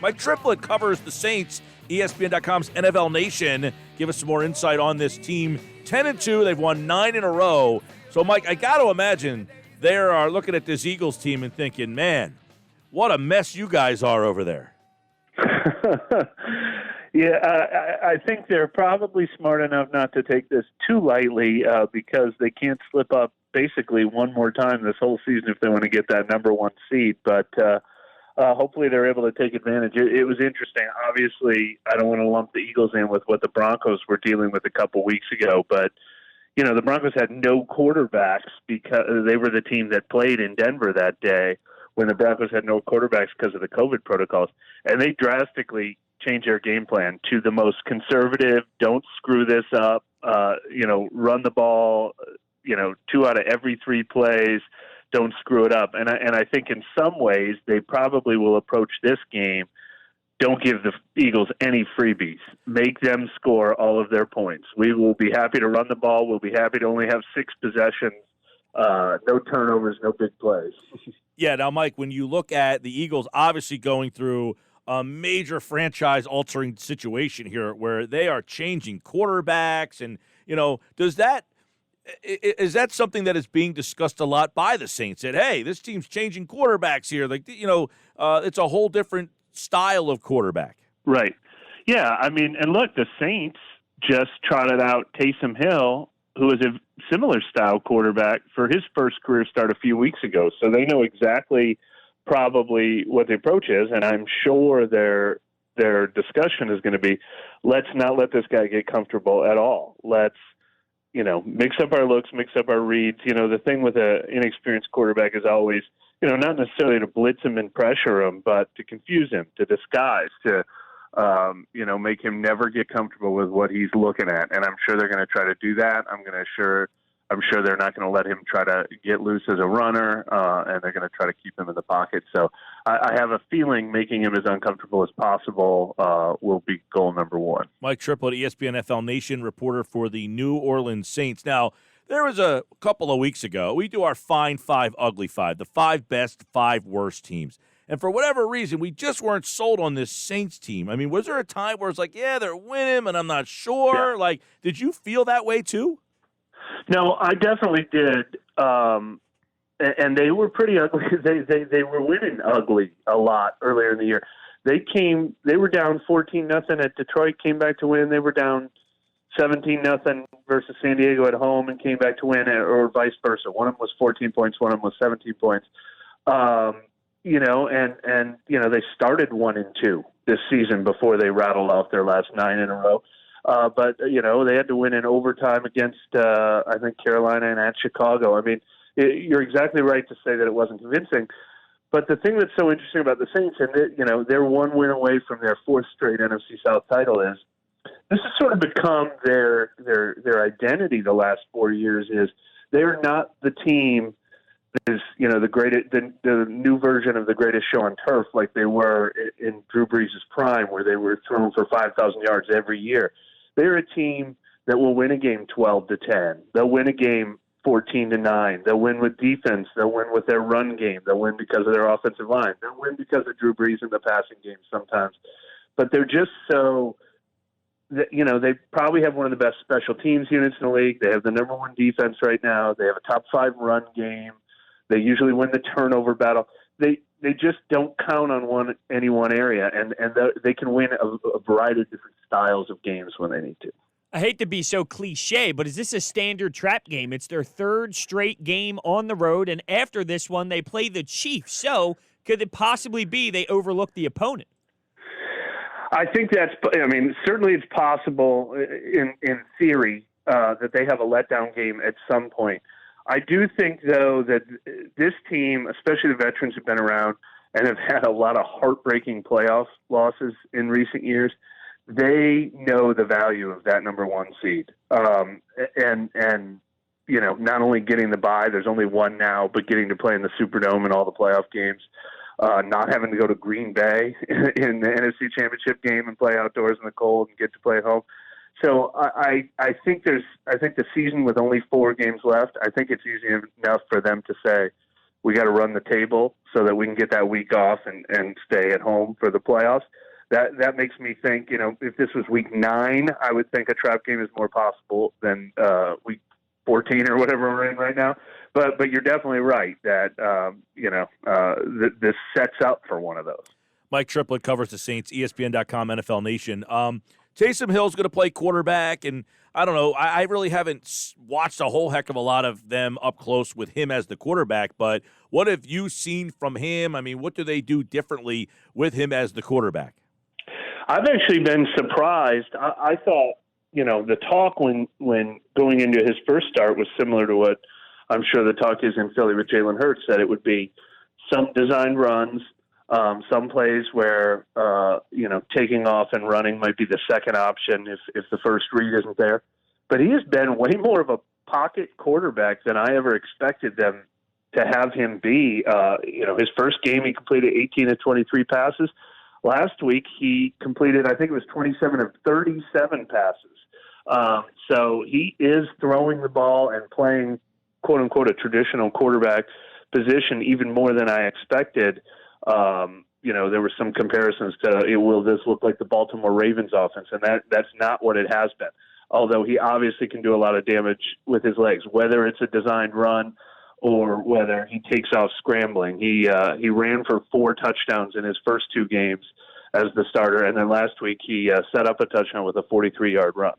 Mike Triplett covers the Saints, ESPN.com's NFL Nation. Give us some more insight on this team. 10-2, they've won 9 in a row. So, Mike, I got to imagine they are looking at this Eagles team and thinking, man, what a mess you guys are over there. Yeah, I think they're probably smart enough not to take this too lightly because they can't slip up basically one more time this whole season if they want to get that number 1 seed. But hopefully they're able to take advantage. It was interesting. Obviously, I don't want to lump the Eagles in with what the Broncos were dealing with a couple weeks ago, but you know, the Broncos had no quarterbacks because they were the team that played in Denver that day when the Broncos had no quarterbacks because of the COVID protocols. And they drastically changed their game plan to the most conservative, don't screw this up, run the ball, 2 out of every 3 plays, don't screw it up. And I think in some ways they probably will approach this game, don't give the Eagles any freebies. Make them score all of their points. We will be happy to run the ball. We'll be happy to only have 6 possessions, no turnovers, no big plays. Yeah, now, Mike, when you look at the Eagles obviously going through a major franchise-altering situation here where they are changing quarterbacks and, is that something that is being discussed a lot by the Saints? That, hey, this team's changing quarterbacks here. It's a whole different style of quarterback. Right. Yeah, I mean, and look, the Saints just trotted out Taysom Hill, who is a similar style quarterback, for his first career start a few weeks ago. So they know exactly probably what the approach is, and I'm sure their discussion is going to be, let's not let this guy get comfortable at all. Let's, mix up our looks, mix up our reads. The thing with an inexperienced quarterback is always, not necessarily to blitz him and pressure him, but to confuse him, to disguise, to, make him never get comfortable with what he's looking at. And I'm sure they're going to try to do that. I'm sure they're not going to let him try to get loose as a runner, and they're going to try to keep him in the pocket. So I have a feeling making him as uncomfortable as possible will be goal number 1. Mike Triplett, ESPN NFL Nation reporter for the New Orleans Saints. Now, there was a couple of weeks ago, we do our Fine 5, Ugly 5, the 5 best, 5 worst teams. And for whatever reason, we just weren't sold on this Saints team. I mean, was there a time where it's like, yeah, they're winning, and I'm not sure? Yeah. Like, did you feel that way too? No, I definitely did. And they were pretty ugly. They were winning ugly a lot earlier in the year. They were down 14-0 at Detroit, came back to win. They were down 17-0 versus San Diego at home and came back to win, or vice versa. One of them was 14 points, one of them was 17 points. They started 1-2 this season before they rattled off their last 9 in a row. But they had to win in overtime against, I think, Carolina and at Chicago. I mean, you're exactly right to say that it wasn't convincing. But the thing that's so interesting about the Saints, and they're 1 win away from their 4th straight NFC South title, is this has sort of become their identity the last 4 years. Is they're not the team that is the new version of the Greatest Show on Turf like they were in Drew Brees' prime, where they were throwing for 5,000 yards every year. They're a team that will win a game 12-10. They'll win a game 14-9. They'll win with defense. They'll win with their run game. They'll win because of their offensive line. They'll win because of Drew Brees in the passing game sometimes. But they're just so, they probably have one of the best special teams units in the league. They have the number 1 defense right now. They have a top 5 run game. They usually win the turnover battle. They just don't count on any one area, and they can win a variety of different styles of games when they need to. I hate to be so cliche, but is this a standard trap game? It's their 3rd straight game on the road, and after this one, they play the Chiefs. So could it possibly be they overlook the opponent? I think certainly it's possible in theory that they have a letdown game at some point. I do think, though, that this team, especially the veterans who've been around and have had a lot of heartbreaking playoff losses in recent years, they know the value of that number 1 seed. Not only getting the bye, there's only 1 now, but getting to play in the Superdome and all the playoff games, not having to go to Green Bay in the NFC Championship game and play outdoors in the cold and get to play at home. So I think the season with only 4 games left, I think it's easy enough for them to say, we got to run the table so that we can get that week off and stay at home for the playoffs. That makes me think, if this was week 9, I would think a trap game is more possible than week 14 or whatever we're in right now. But you're definitely right that, this sets up for one of those. Mike Triplett covers the Saints, ESPN.com, NFL Nation. Taysom Hill's going to play quarterback, and I don't know. I really haven't watched a whole heck of a lot of them up close with him as the quarterback, but what have you seen from him? I mean, what do they do differently with him as the quarterback? I've actually been surprised. I thought, the talk when going into his first start was similar to what I'm sure the talk is in Philly with Jalen Hurts, that it would be some designed runs, some plays where, taking off and running might be the second option if the first read isn't there. But he has been way more of a pocket quarterback than I ever expected them to have him be. His first game, he completed 18 of 23 passes. Last week, he completed, I think it was 27 of 37 passes. So he is throwing the ball and playing, quote unquote, a traditional quarterback position even more than I expected. There were some comparisons to, will this look like the Baltimore Ravens offense? And that's not what it has been. Although he obviously can do a lot of damage with his legs, whether it's a designed run or whether he takes off scrambling. He ran for 4 touchdowns in his first 2 games as the starter. And then last week he set up a touchdown with a 43-yard run.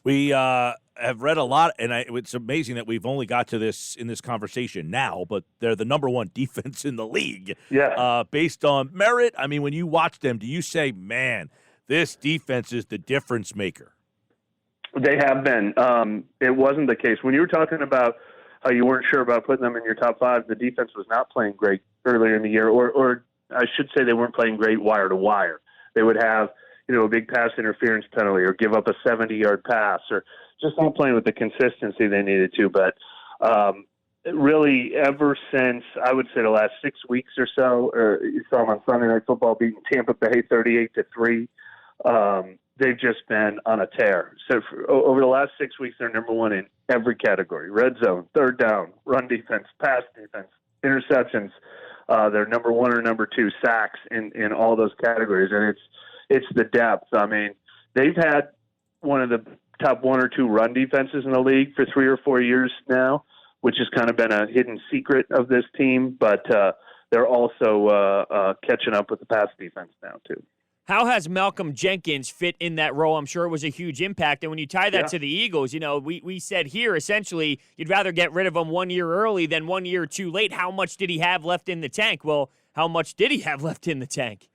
We have read a lot, and it's amazing that we've only got to this in this conversation now, but they're the number 1 defense in the league. Yeah. Based on merit, I mean, when you watch them, do you say, man, this defense is the difference maker? They have been. It wasn't the case. When you were talking about how you weren't sure about putting them in your top 5, the defense was not playing great earlier in the year, or I should say they weren't playing great wire to wire. They would have, a big pass interference penalty or give up a 70-yard pass or just not playing with the consistency they needed to. But really, ever since, I would say the last 6 weeks or so, or you saw them on Sunday Night Football beating Tampa Bay 38-3, they've just been on a tear. So over the last 6 weeks, they're number 1 in every category: red zone, third down, run defense, pass defense, interceptions. They're number 1 or number 2 sacks in all those categories, and it's the depth. I mean, they've had one of the top 1 or 2 run defenses in the league for 3 or 4 years now, which has kind of been a hidden secret of this team. But they're also catching up with the pass defense now too. How has Malcolm Jenkins fit in that role? I'm sure it was a huge impact. And when you tie that to the Eagles, we said here essentially you'd rather get rid of him 1 year early than 1 year too late. How much did he have left in the tank? Well, how much did he have left in the tank?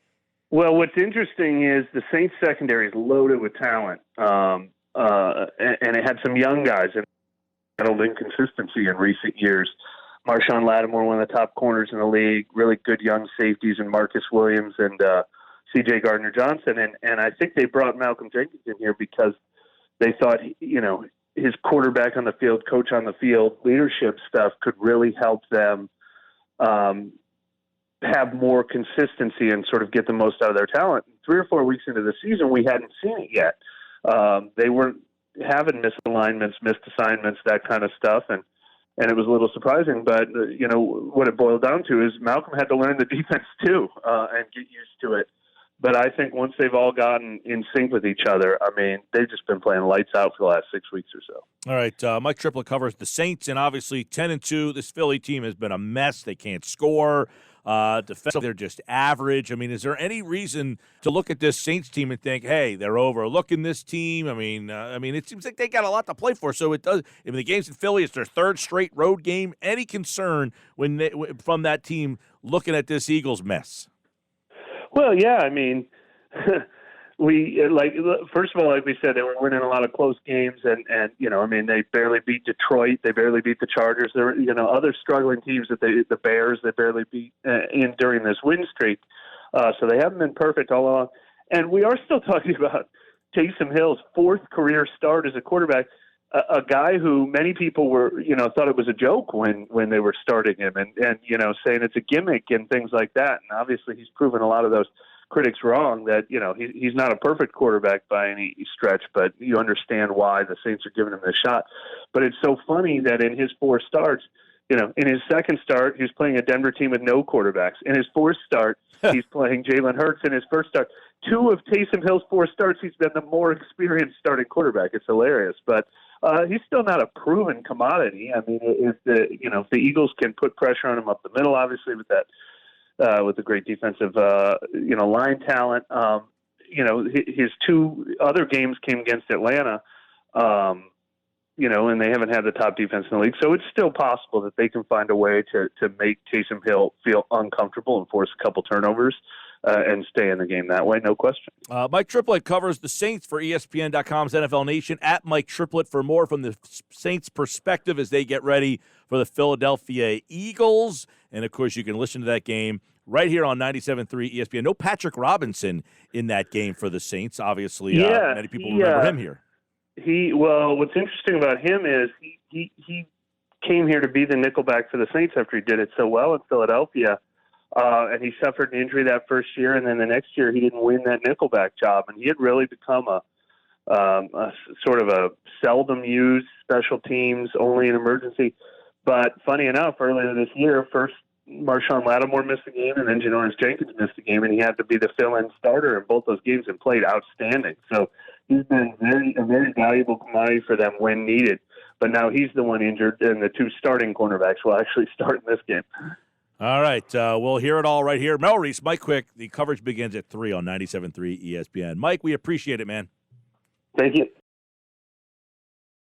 Well, what's interesting is the Saints secondary is loaded with talent, and it had some young guys and handled inconsistency in recent years. Marshawn Lattimore, one of the top corners in the league, really good young safeties, and Marcus Williams and C.J. Gardner-Johnson. And I think they brought Malcolm Jenkins in here because they thought, his quarterback on the field, coach on the field, leadership stuff could really help them have more consistency and sort of get the most out of their talent. 3 or 4 weeks into the season, we hadn't seen it yet. They weren't having misalignments, missed assignments, that kind of stuff. And it was a little surprising, but what it boiled down to is Malcolm had to learn the defense too, and get used to it. But I think once they've all gotten in sync with each other, I mean, they've just been playing lights out for the last 6 weeks or so. All right, Mike Triplett covers the Saints, and obviously 10-2. This Philly team has been a mess. They can't score. Defensively, they're just average. I mean, is there any reason to look at this Saints team and think, hey, they're overlooking this team? I mean, it seems like they got a lot to play for. So it does. I mean, the games in Philly, it's their 3rd straight road game. Any concern from that team looking at this Eagles mess? Well, yeah, I mean, first of all, like we said, they were winning a lot of close games, and they barely beat Detroit, they barely beat the Chargers. There were other struggling teams that the Bears they barely beat during this win streak. So they haven't been perfect all along, and we are still talking about Taysom Hill's 4th career start as a quarterback. A guy who many people were, thought it was a joke when they were starting him and saying it's a gimmick and things like that. And obviously he's proven a lot of those critics wrong that, he's not a perfect quarterback by any stretch, but you understand why the Saints are giving him this shot. But it's so funny that in his 4 starts, in his second start, he was playing a Denver team with no quarterbacks. In his fourth start, he's playing Jalen Hurts. In his first start, two of Taysom Hill's four starts, he's been the more experienced starting quarterback. It's hilarious, but he's still not a proven commodity. I mean, if the Eagles can put pressure on him up the middle, obviously with that, with the great defensive, line talent. His two other games came against Atlanta. And they haven't had the top defense in the league. So it's still possible that they can find a way to make Taysom Hill feel uncomfortable and force a couple turnovers and stay in the game that way, no question. Mike Triplett covers the Saints for ESPN.com's NFL Nation. At Mike Triplett for more from the Saints' perspective as they get ready for the Philadelphia Eagles. And, of course, you can listen to that game right here on 97.3 ESPN. No Patrick Robinson in that game for the Saints, obviously. Many people remember him here. What's interesting about him is he came here to be the nickelback for the Saints after he did it so well in Philadelphia, and he suffered an injury that first year, and then the next year he didn't win that nickelback job, and he had really become a sort of a seldom used special teams, only an emergency. But funny enough, earlier this year, first Marshawn Lattimore missed the game, and then Janoris Jenkins missed the game, and he had to be the fill-in starter in both those games and played outstanding. So he's been a very valuable commodity for them when needed. But now he's the one injured, and the two starting cornerbacks will actually start in this game. All right. We'll hear it all right here. Mel Reese, Mike Quick. The coverage begins at 3 on 97.3 ESPN. Mike, we appreciate it, man. Thank you.